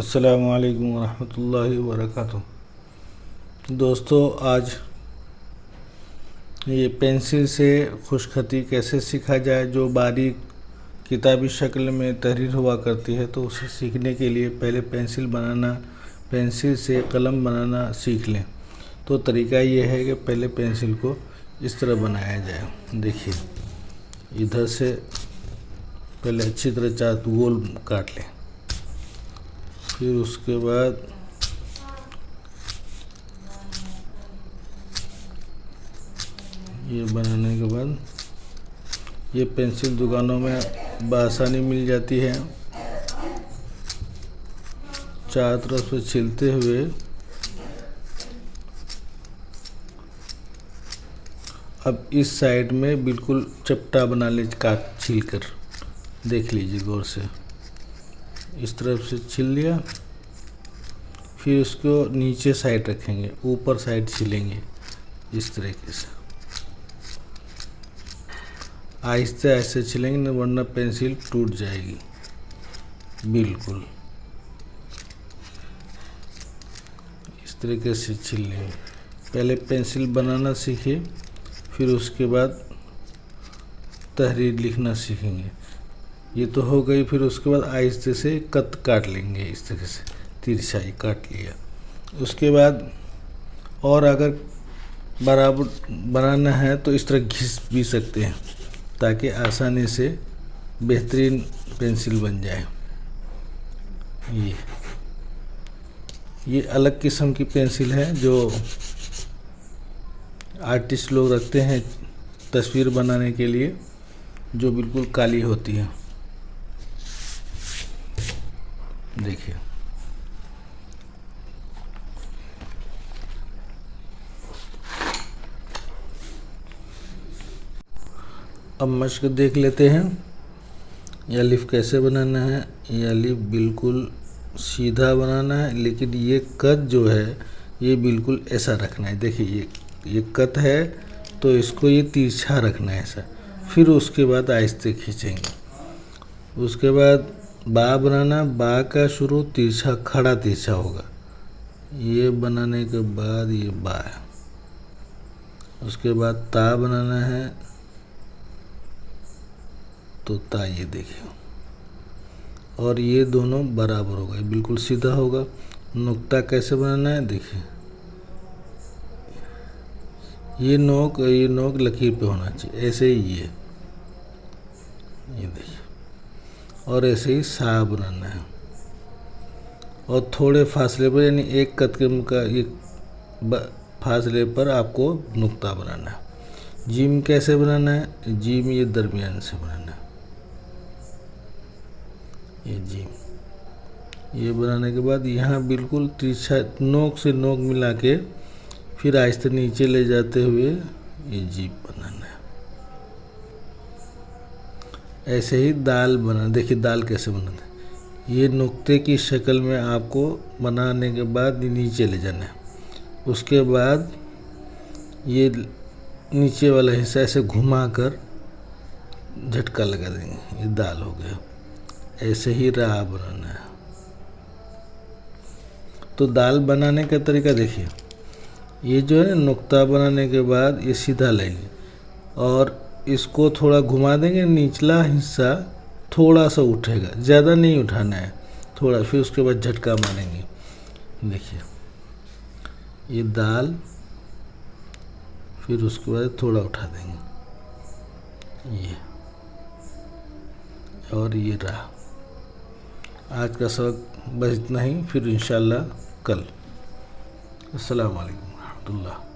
अस्सलामु अलैकुम वरहमतुल्लाहि वबरकातुहू। दोस्तों, आज ये पेंसिल से खुशखती कैसे सीखा जाए, जो बारीक किताबी शक्ल में तहरीर हुआ करती है, तो उसे सीखने के लिए पहले पेंसिल से कलम बनाना सीख लें। तो तरीका ये है कि पहले पेंसिल को इस तरह बनाया जाए। देखिए, इधर से पहले अच्छी तरह चार गोल काट लें, फिर उसके बाद ये बनाने के बाद ये पेंसिल दुकानों में बआसानी मिल जाती है। चारों तरफ से छीलते हुए अब इस साइड में बिल्कुल चपटा बना लीजिए, काट छील कर देख लीजिए गौर से। इस तरफ से छील लिया, फिर उसको नीचे साइड रखेंगे, ऊपर साइड छीलेंगे इस तरीके से। आहिस्ते आहिस्ते छीलेंगे, न वरना पेंसिल टूट जाएगी। बिल्कुल इस तरीके से छील लेंगे। पहले पेंसिल बनाना सीखिए, फिर उसके बाद तहरीर लिखना सीखेंगे। ये तो हो गई। फिर उसके बाद आहिस्ते से कट काट लेंगे, इस तरह से तिरछाई काट लिया। उसके बाद और अगर बराबर बनाना है तो इस तरह घिस भी सकते हैं, ताकि आसानी से बेहतरीन पेंसिल बन जाए। ये अलग किस्म की पेंसिल है जो आर्टिस्ट लोग रखते हैं तस्वीर बनाने के लिए, जो बिल्कुल काली होती है। देखिए, अब मश्क देख लेते हैं। यह अलिफ कैसे बनाना है। यह अलिफ बिल्कुल सीधा बनाना है, लेकिन ये कत जो है ये बिल्कुल ऐसा रखना है। देखिए, ये कत है तो इसको ये तिरछा रखना है ऐसा। फिर उसके बाद आहिस्ते खींचेंगे। उसके बाद बा बनाना, बा का शुरू तिरछा, खड़ा तिरछा होगा। ये बनाने के बाद ये बा है। उसके बाद ता बनाना है तो ता, ये देखिए, और ये दोनों बराबर होगा, बिल्कुल सीधा होगा। नुक्ता कैसे बनाना है, देखिए, ये नोक लकीर पे होना चाहिए, ऐसे ही ये देखिए। और ऐसे ही सा बनाना है, और थोड़े फासले पर, यानी एक कदम का एक फासले पर आपको नुक्ता बनाना है। जीम कैसे बनाना है, जीम ये दरमियान से बनाना है। ये जीम, ये बनाने के बाद यहाँ बिल्कुल तिरछा नोक से नोक मिला के फिर आहिस्ते नीचे ले जाते हुए ये जीप बनाना है। ऐसे ही दाल बना, देखिए दाल कैसे बनाते हैं। ये नुक्ते की शक्ल में आपको बनाने के बाद नीचे ले जाना है। उसके बाद ये नीचे वाला हिस्सा ऐसे घुमा कर झटका लगा देंगे, ये दाल हो गया। ऐसे ही रा बनाना है। तो दाल बनाने का तरीका देखिए, ये जो है नुक्ता बनाने के बाद ये सीधा लेंगे और इसको थोड़ा घुमा देंगे, निचला हिस्सा थोड़ा सा उठेगा, ज़्यादा नहीं उठाना है, थोड़ा। फिर उसके बाद झटका मारेंगे। देखिए, ये दाल, फिर उसके बाद थोड़ा उठा देंगे ये, और ये रहा। आज का सबक बस इतना ही, फिर इंशाल्लाह कल। अस्सलाम वालेकुम रहमतुल्लाह।